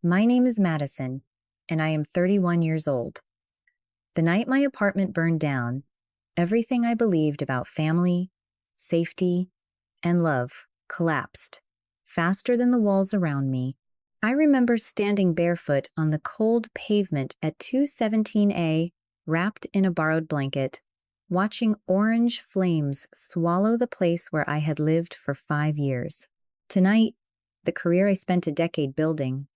My name is Madison, and I am 31 years old. The night my apartment burned down, everything I believed about family, safety, and love collapsed faster than the walls around me. I remember standing barefoot on the cold pavement at 217A, wrapped in a borrowed blanket, watching orange flames swallow the place where I had lived for 5 years. Tonight, the career I spent a decade building,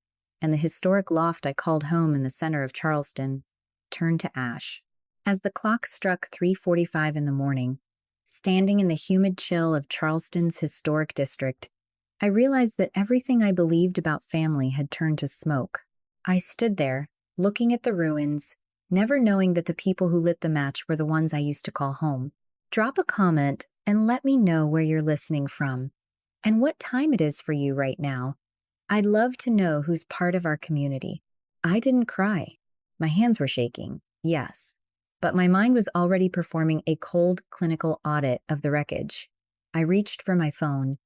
and the historic loft I called home in the center of Charleston, turned to ash. As the clock struck 3:45 in the morning, standing in the humid chill of Charleston's historic district, I realized that everything I believed about family had turned to smoke. I stood there, looking at the ruins, never knowing that the people who lit the match were the ones I used to call home. Drop a comment and let me know where you're listening from and what time it is for you right now. I'd love to know who's part of our community. I didn't cry. My hands were shaking, yes, but my mind was already performing a cold clinical audit of the wreckage. I reached for my phone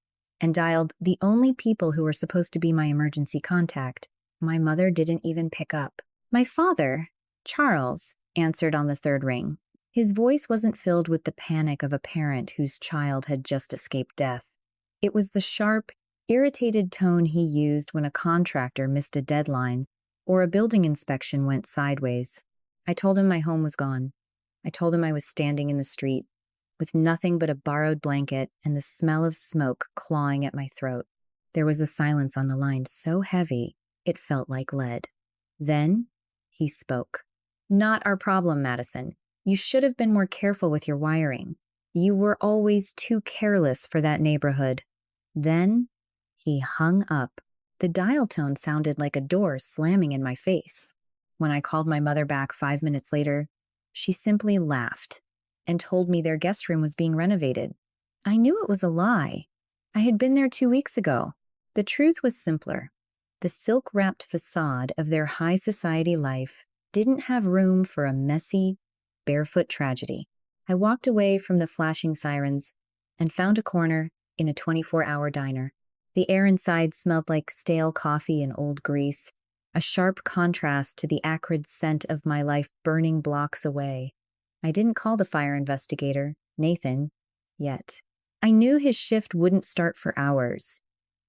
and dialed the only people who were supposed to be my emergency contact. My mother didn't even pick up. My father, Charles, answered on the third ring. His voice wasn't filled with the panic of a parent whose child had just escaped death. It was the sharp, irritated tone he used when a contractor missed a deadline or a building inspection went sideways. I told him my home was gone. I told him I was standing in the street, with nothing but a borrowed blanket and the smell of smoke clawing at my throat. There was a silence on the line so heavy, it felt like lead. Then, he spoke. Not our problem, Madison. You should have been more careful with your wiring. You were always too careless for that neighborhood. Then, he hung up. The dial tone sounded like a door slamming in my face. When I called my mother back 5 minutes later, she simply laughed and told me their guest room was being renovated. I knew it was a lie. I had been there 2 weeks ago. The truth was simpler. The silk-wrapped facade of their high society life didn't have room for a messy, barefoot tragedy. I walked away from the flashing sirens and found a corner in a 24-hour diner. The air inside smelled like stale coffee and old grease, a sharp contrast to the acrid scent of my life burning blocks away. I didn't call the fire investigator, Nathan, yet. I knew his shift wouldn't start for hours,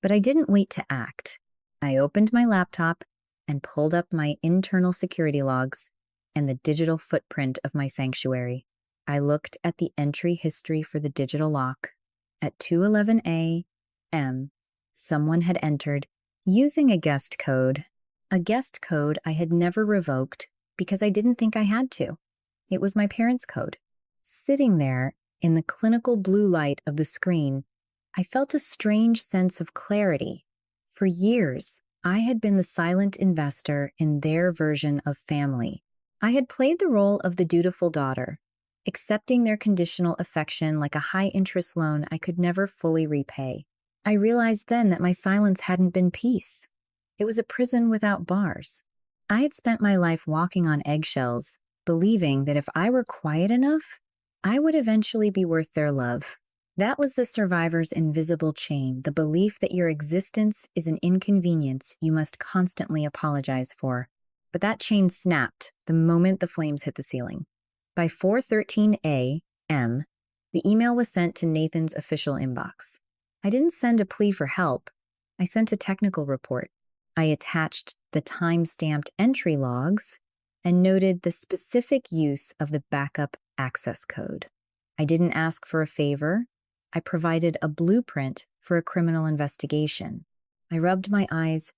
but I didn't wait to act. I opened my laptop and pulled up my internal security logs and the digital footprint of my sanctuary. I looked at the entry history for the digital lock. At 2:11 a.m., someone had entered using a guest code I had never revoked because I didn't think I had to. It was my parents' code. Sitting there in the clinical blue light of the screen, I felt a strange sense of clarity. For years, I had been the silent investor in their version of family. I had played the role of the dutiful daughter, accepting their conditional affection like a high-interest loan I could never fully repay. I realized then that my silence hadn't been peace. It was a prison without bars. I had spent my life walking on eggshells, believing that if I were quiet enough, I would eventually be worth their love. That was the survivor's invisible chain, the belief that your existence is an inconvenience you must constantly apologize for. But that chain snapped the moment the flames hit the ceiling. By 4:13 a.m., the email was sent to Nathan's official inbox. I didn't send a plea for help. I sent a technical report. I attached the time-stamped entry logs and noted the specific use of the backup access code. I didn't ask for a favor. I provided a blueprint for a criminal investigation. I rubbed my eyes,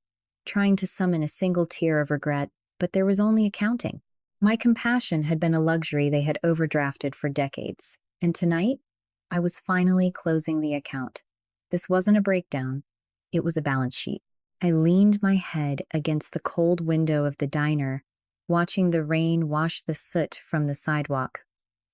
trying to summon a single tear of regret, but there was only accounting. My compassion had been a luxury they had overdrafted for decades, and tonight, I was finally closing the account. This wasn't a breakdown. It was a balance sheet. I leaned my head against the cold window of the diner, watching the rain wash the soot from the sidewalk.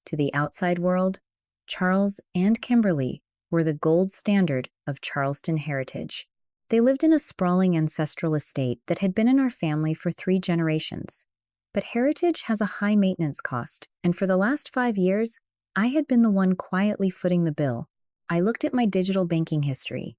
To the outside world, Charles and Kimberly were the gold standard of Charleston heritage. They lived in a sprawling ancestral estate that had been in our family for 3 generations. But heritage has a high maintenance cost, and for the last 5 years, I had been the one quietly footing the bill. I looked at my digital banking history,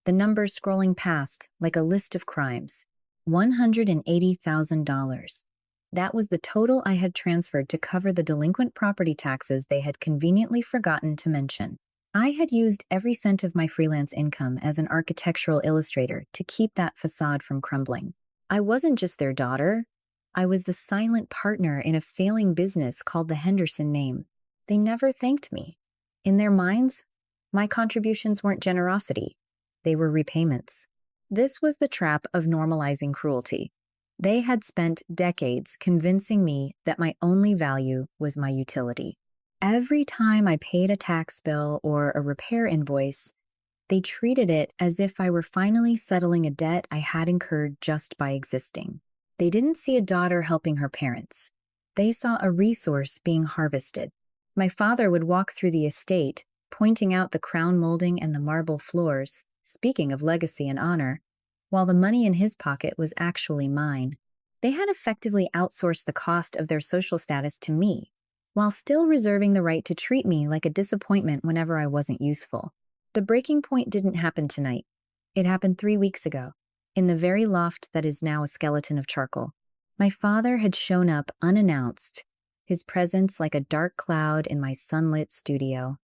the numbers scrolling past like a list of crimes. $180,000. That was the total I had transferred to cover the delinquent property taxes they had conveniently forgotten to mention. I had used every cent of my freelance income as an architectural illustrator to keep that facade from crumbling. I wasn't just their daughter. I was the silent partner in a failing business called the Henderson name. They never thanked me. In their minds, my contributions weren't generosity. They were repayments. This was the trap of normalizing cruelty. They had spent decades convincing me that my only value was my utility. Every time I paid a tax bill or a repair invoice, they treated it as if I were finally settling a debt I had incurred just by existing. They didn't see a daughter helping her parents. They saw a resource being harvested. My father would walk through the estate, pointing out the crown molding and the marble floors, speaking of legacy and honor, while the money in his pocket was actually mine. They had effectively outsourced the cost of their social status to me, while still reserving the right to treat me like a disappointment whenever I wasn't useful. The breaking point didn't happen tonight. It happened 3 weeks ago, in the very loft that is now a skeleton of charcoal. My father had shown up unannounced, his presence like a dark cloud in my sunlit studio.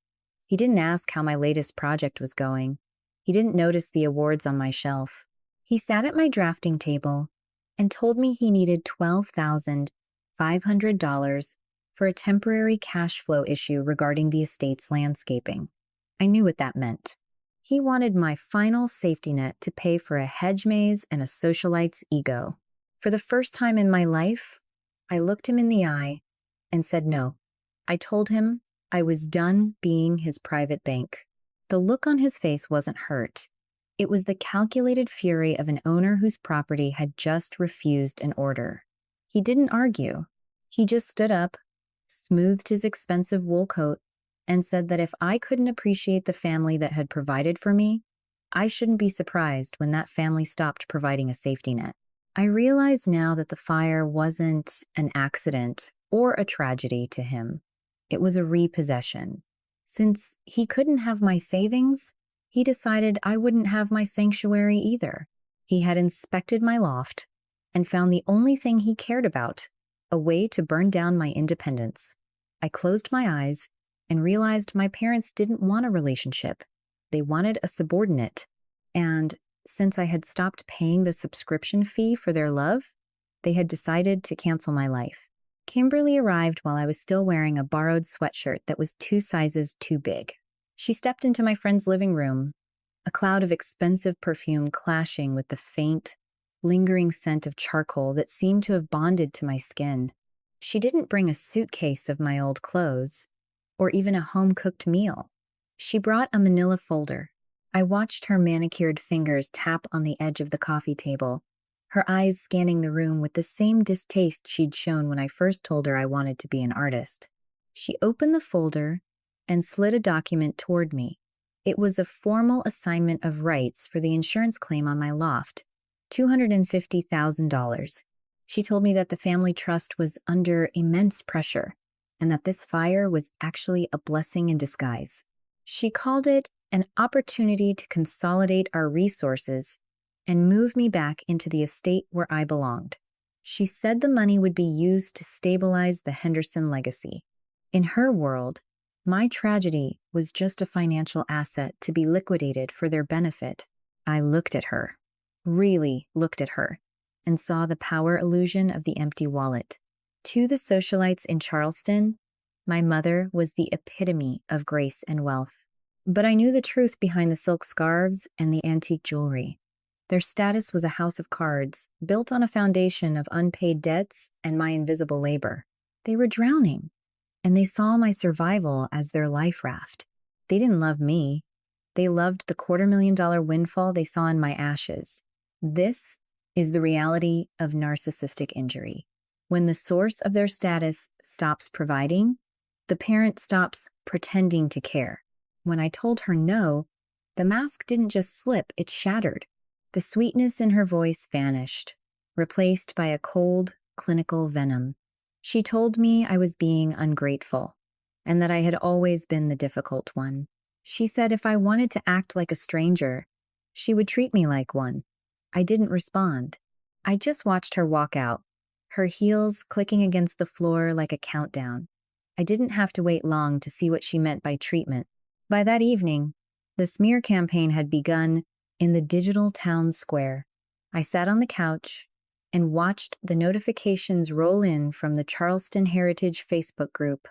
He didn't ask how my latest project was going. He didn't notice the awards on my shelf. He sat at my drafting table and told me he needed $12,500 for a temporary cash flow issue regarding the estate's landscaping. I knew what that meant. He wanted my final safety net to pay for a hedge maze and a socialite's ego. For the first time in my life, I looked him in the eye and said no. I told him I was done being his private bank. The look on his face wasn't hurt. It was the calculated fury of an owner whose property had just refused an order. He didn't argue. He just stood up, smoothed his expensive wool coat, and said that if I couldn't appreciate the family that had provided for me, I shouldn't be surprised when that family stopped providing a safety net. I realize now that the fire wasn't an accident or a tragedy to him. It was a repossession. Since he couldn't have my savings, he decided I wouldn't have my sanctuary either. He had inspected my loft and found the only thing he cared about, a way to burn down my independence. I closed my eyes and realized my parents didn't want a relationship. They wanted a subordinate. And since I had stopped paying the subscription fee for their love, they had decided to cancel my life. Kimberly arrived while I was still wearing a borrowed sweatshirt that was 2 sizes too big. She stepped into my friend's living room, a cloud of expensive perfume clashing with the faint, lingering scent of charcoal that seemed to have bonded to my skin. She didn't bring a suitcase of my old clothes, or even a home-cooked meal. She brought a manila folder. I watched her manicured fingers tap on the edge of the coffee table, her eyes scanning the room with the same distaste she'd shown when I first told her I wanted to be an artist. She opened the folder and slid a document toward me. It was a formal assignment of rights for the insurance claim on my loft, $250,000. She told me that the family trust was under immense pressure and that this fire was actually a blessing in disguise. She called it an opportunity to consolidate our resources and move me back into the estate where I belonged. She said the money would be used to stabilize the Henderson legacy. In her world, my tragedy was just a financial asset to be liquidated for their benefit. I looked at her, really looked at her, and saw the power illusion of the empty wallet. To the socialites in Charleston, my mother was the epitome of grace and wealth. But I knew the truth behind the silk scarves and the antique jewelry. Their status was a house of cards, built on a foundation of unpaid debts and my invisible labor. They were drowning, and they saw my survival as their life raft. They didn't love me. They loved the $250,000 windfall they saw in my ashes. This is the reality of narcissistic injury. When the source of their status stops providing, the parent stops pretending to care. When I told her no, the mask didn't just slip, it shattered. The sweetness in her voice vanished, replaced by a cold, clinical venom. She told me I was being ungrateful, and that I had always been the difficult one. She said if I wanted to act like a stranger, she would treat me like one. I didn't respond. I just watched her walk out, her heels clicking against the floor like a countdown. I didn't have to wait long to see what she meant by treatment. By that evening, the smear campaign had begun in the digital town square. I sat on the couch and watched the notifications roll in from the Charleston Heritage Facebook group.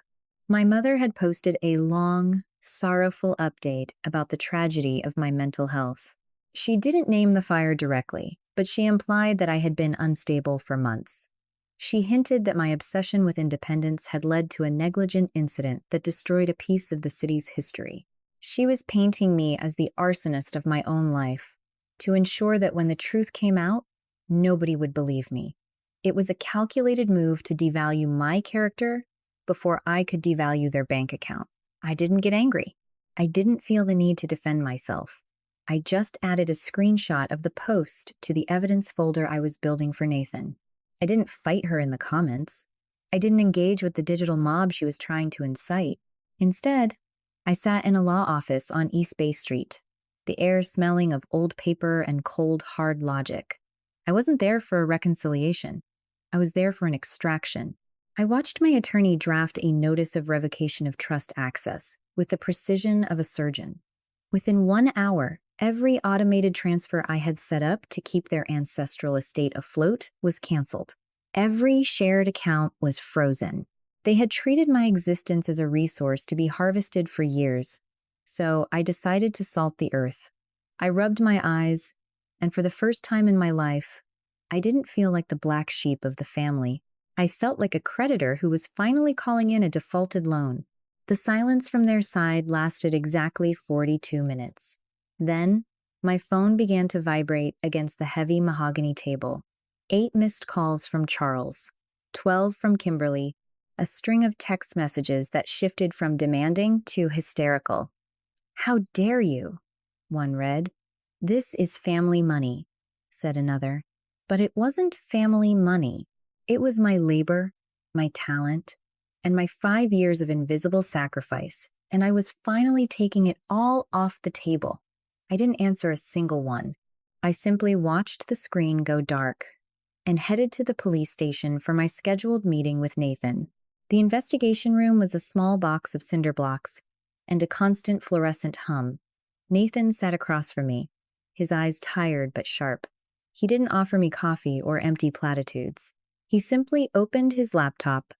My mother had posted a long, sorrowful update about the tragedy of my mental health. She didn't name the fire directly, but she implied that I had been unstable for months. She hinted that my obsession with independence had led to a negligent incident that destroyed a piece of the city's history. She was painting me as the arsonist of my own life, to ensure that when the truth came out, nobody would believe me. It was a calculated move to devalue my character before I could devalue their bank account. I didn't get angry. I didn't feel the need to defend myself. I just added a screenshot of the post to the evidence folder I was building for Nathan. I didn't fight her in the comments. I didn't engage with the digital mob she was trying to incite. Instead, I sat in a law office on East Bay Street, the air smelling of old paper and cold, hard logic. I wasn't there for a reconciliation. I was there for an extraction. I watched my attorney draft a notice of revocation of trust access with the precision of a surgeon. Within 1 hour, every automated transfer I had set up to keep their ancestral estate afloat was canceled. Every shared account was frozen. They had treated my existence as a resource to be harvested for years, so I decided to salt the earth. I rubbed my eyes, and for the first time in my life, I didn't feel like the black sheep of the family. I felt like a creditor who was finally calling in a defaulted loan. The silence from their side lasted exactly 42 minutes. Then, my phone began to vibrate against the heavy mahogany table. 8 missed calls from Charles, 12 from Kimberly, a string of text messages that shifted from demanding to hysterical. "How dare you?" one read. "This is family money," said another. But it wasn't family money. It was my labor, my talent, and my 5 years of invisible sacrifice, and I was finally taking it all off the table. I didn't answer a single one. I simply watched the screen go dark and headed to the police station for my scheduled meeting with Nathan. The investigation room was a small box of cinder blocks and a constant fluorescent hum. Nathan sat across from me, his eyes tired but sharp. He didn't offer me coffee or empty platitudes. He simply opened his laptop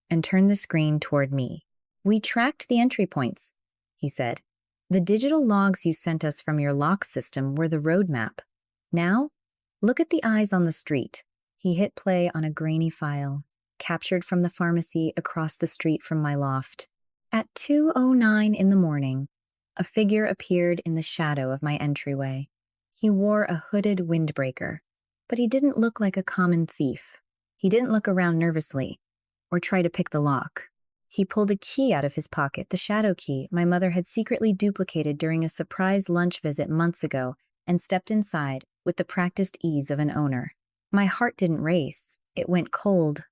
and turned the screen toward me. "We tracked the entry points," he said. "The digital logs you sent us from your lock system were the roadmap. Now, look at the eyes on the street." He hit play on a grainy file, captured from the pharmacy across the street from my loft. At 2:09 in the morning, a figure appeared in the shadow of my entryway. He wore a hooded windbreaker, but he didn't look like a common thief. He didn't look around nervously or try to pick the lock. He pulled a key out of his pocket, the shadow key my mother had secretly duplicated during a surprise lunch visit months ago, and stepped inside with the practiced ease of an owner. My heart didn't race. It went cold.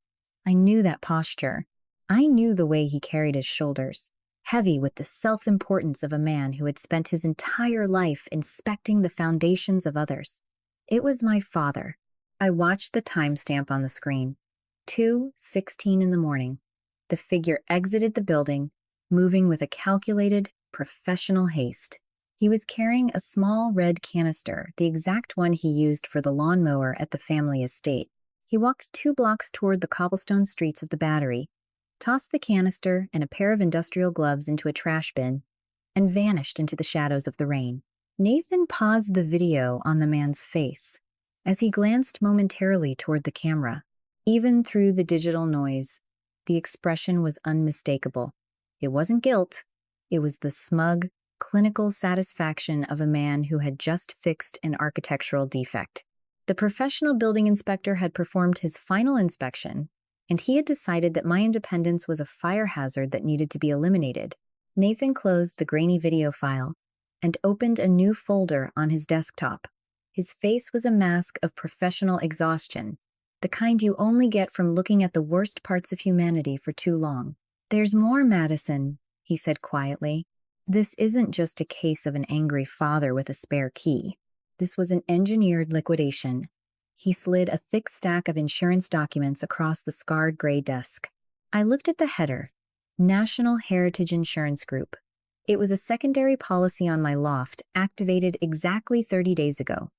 I knew that posture. I knew the way he carried his shoulders, heavy with the self-importance of a man who had spent his entire life inspecting the foundations of others. It was my father. I watched the timestamp on the screen. 2:16 in the morning. The figure exited the building, moving with a calculated, professional haste. He was carrying a small red canister, the exact one he used for the lawnmower at the family estate. He walked 2 blocks toward the cobblestone streets of the Battery, tossed the canister and a pair of industrial gloves into a trash bin, and vanished into the shadows of the rain. Nathan paused the video on the man's face as he glanced momentarily toward the camera. Even through the digital noise, the expression was unmistakable. It wasn't guilt. It was the smug, clinical satisfaction of a man who had just fixed an architectural defect. The professional building inspector had performed his final inspection, and he had decided that my independence was a fire hazard that needed to be eliminated. Nathan closed the grainy video file and opened a new folder on his desktop. His face was a mask of professional exhaustion, the kind you only get from looking at the worst parts of humanity for too long. "There's more, Madison," he said quietly. "This isn't just a case of an angry father with a spare key. This was an engineered liquidation." He slid a thick stack of insurance documents across the scarred gray desk. I looked at the header, National Heritage Insurance Group. It was a secondary policy on my loft, activated exactly 30 days ago.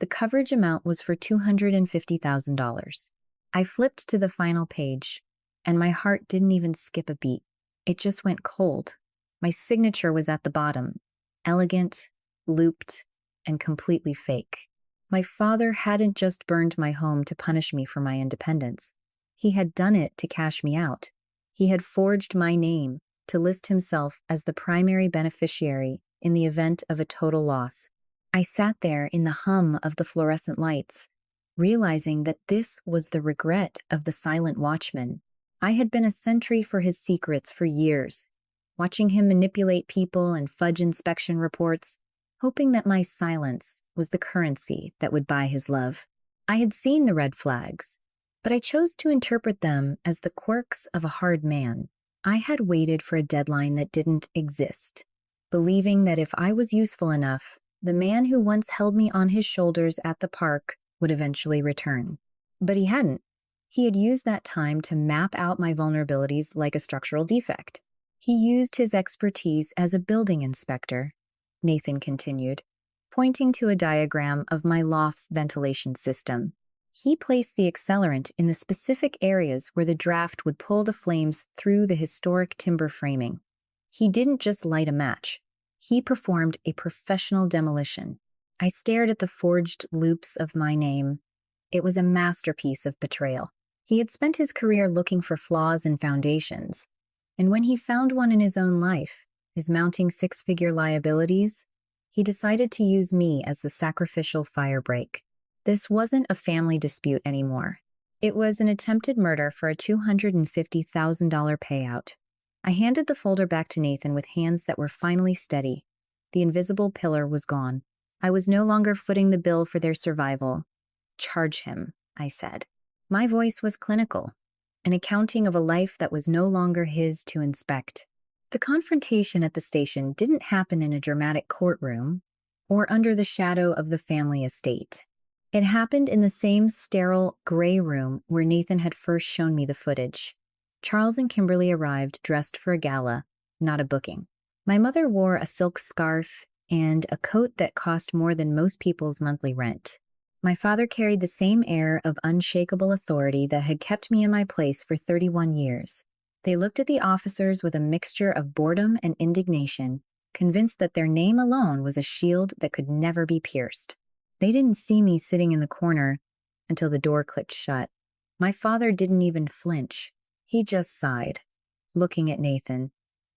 The coverage amount was for $250,000. I flipped to the final page, and my heart didn't even skip a beat. It just went cold. My signature was at the bottom, elegant, looped, and completely fake. My father hadn't just burned my home to punish me for my independence. He had done it to cash me out. He had forged my name to list himself as the primary beneficiary in the event of a total loss. I sat there in the hum of the fluorescent lights, realizing that this was the regret of the silent watchman. I had been a sentry for his secrets for years, watching him manipulate people and fudge inspection reports, hoping that my silence was the currency that would buy his love. I had seen the red flags, but I chose to interpret them as the quirks of a hard man. I had waited for a deadline that didn't exist, believing that if I was useful enough, the man who once held me on his shoulders at the park would eventually return. But he hadn't. He had used that time to map out my vulnerabilities like a structural defect. He used his expertise as a building inspector, Nathan continued, pointing to a diagram of my loft's ventilation system. He placed the accelerant in the specific areas where the draft would pull the flames through the historic timber framing. He didn't just light a match. He performed a professional demolition. I stared at the forged loops of my name. It was a masterpiece of betrayal. He had spent his career looking for flaws in foundations, and when he found one in his own life, his mounting six-figure liabilities, he decided to use me as the sacrificial firebreak. This wasn't a family dispute anymore. It was an attempted murder for a $250,000 payout. I handed the folder back to Nathan with hands that were finally steady. The invisible pillar was gone. I was no longer footing the bill for their survival. Charge him, I said. My voice was clinical, an accounting of a life that was no longer his to inspect. The confrontation at the station didn't happen in a dramatic courtroom or under the shadow of the family estate. It happened in the same sterile, gray room where Nathan had first shown me the footage. Charles and Kimberly arrived dressed for a gala, not a booking. My mother wore a silk scarf and a coat that cost more than most people's monthly rent. My father carried the same air of unshakable authority that had kept me in my place for 31 years. They looked at the officers with a mixture of boredom and indignation, convinced that their name alone was a shield that could never be pierced. They didn't see me sitting in the corner until the door clicked shut. My father didn't even flinch. He just sighed, looking at Nathan,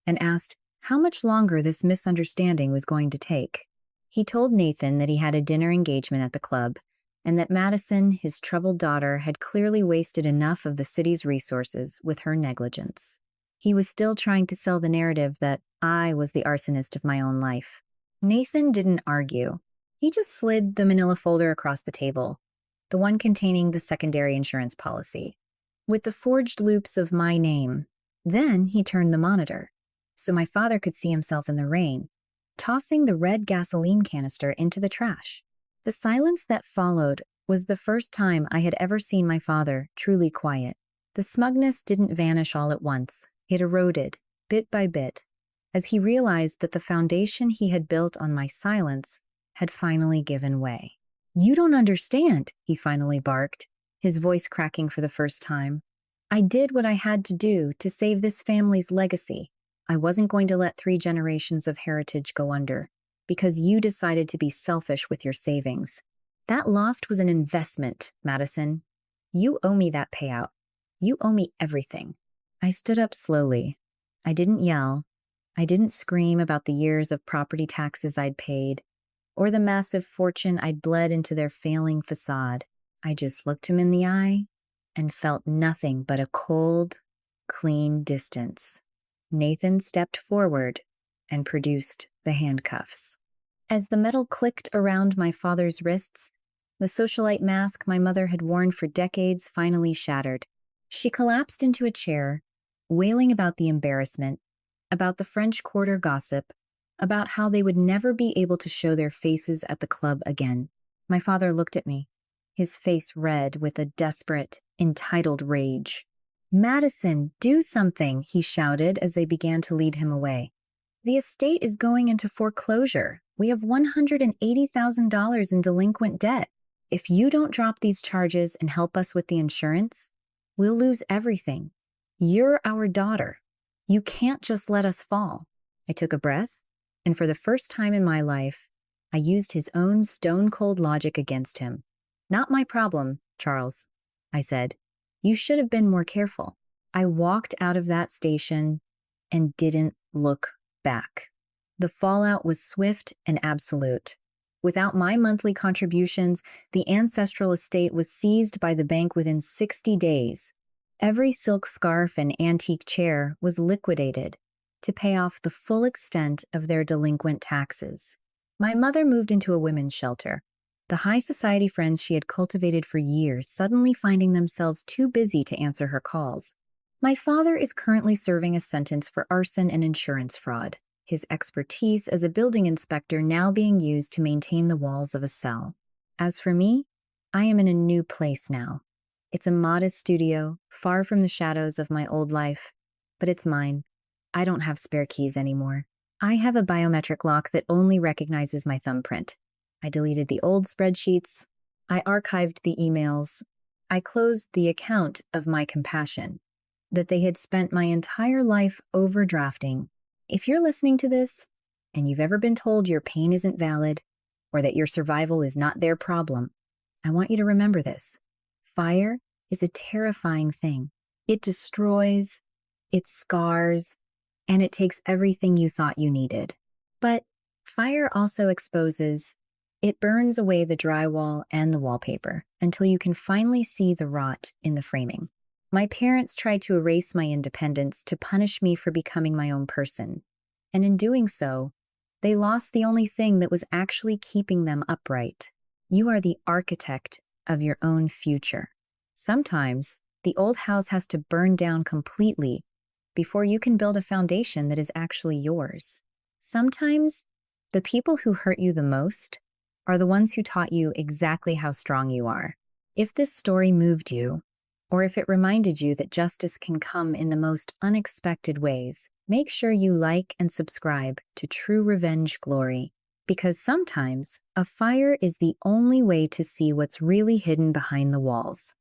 and asked how much longer this misunderstanding was going to take. He told Nathan that he had a dinner engagement at the club, and that Madison, his troubled daughter, had clearly wasted enough of the city's resources with her negligence. He was still trying to sell the narrative that I was the arsonist of my own life. Nathan didn't argue. He just slid the manila folder across the table, the one containing the secondary insurance policy, with the forged loops of my name. Then he turned the monitor, so my father could see himself in the rain, tossing the red gasoline canister into the trash. The silence that followed was the first time I had ever seen my father truly quiet. The smugness didn't vanish all at once. It eroded, bit by bit, as he realized that the foundation he had built on my silence had finally given way. "You don't understand," he finally barked, his voice cracking for the first time. "I did what I had to do to save this family's legacy. I wasn't going to let 3 generations of heritage go under, because you decided to be selfish with your savings. That loft was an investment, Madison. You owe me that payout. You owe me everything." I stood up slowly. I didn't yell. I didn't scream about the years of property taxes I'd paid, or the massive fortune I'd bled into their failing facade. I just looked him in the eye and felt nothing but a cold, clean distance. Nathan stepped forward and produced the handcuffs. As the metal clicked around my father's wrists, the socialite mask my mother had worn for decades finally shattered. She collapsed into a chair, wailing about the embarrassment, about the French Quarter gossip, about how they would never be able to show their faces at the club again. My father looked at me. his face red with a desperate, entitled rage. "Madison, do something," he shouted as they began to lead him away. "The estate is going into foreclosure. We have $180,000 in delinquent debt. If you don't drop these charges and help us with the insurance, we'll lose everything. You're our daughter. You can't just let us fall." I took a breath, and for the first time in my life, I used his own stone-cold logic against him. "Not my problem, Charles," I said. "You should have been more careful." I walked out of that station and didn't look back. The fallout was swift and absolute. Without my monthly contributions, the ancestral estate was seized by the bank within 60 days. Every silk scarf and antique chair was liquidated to pay off the full extent of their delinquent taxes. My mother moved into a women's shelter, the high society friends she had cultivated for years suddenly finding themselves too busy to answer her calls. My father is currently serving a sentence for arson and insurance fraud, his expertise as a building inspector now being used to maintain the walls of a cell. As for me, I am in a new place now. It's a modest studio, far from the shadows of my old life, but it's mine. I don't have spare keys anymore. I have a biometric lock that only recognizes my thumbprint. I deleted the old spreadsheets. I archived the emails. I closed the account of my compassion that they had spent my entire life overdrafting. If you're listening to this, and you've ever been told your pain isn't valid, or that your survival is not their problem, I want you to remember this. Fire is a terrifying thing. It destroys, it scars, and it takes everything you thought you needed. But fire also exposes. It burns away the drywall and the wallpaper until you can finally see the rot in the framing. My parents tried to erase my independence to punish me for becoming my own person. And in doing so, they lost the only thing that was actually keeping them upright. You are the architect of your own future. Sometimes, the old house has to burn down completely before you can build a foundation that is actually yours. Sometimes, the people who hurt you the most are the ones who taught you exactly how strong you are. If this story moved you, or if it reminded you that justice can come in the most unexpected ways, make sure you like and subscribe to True Revenge Glory, because sometimes a fire is the only way to see what's really hidden behind the walls.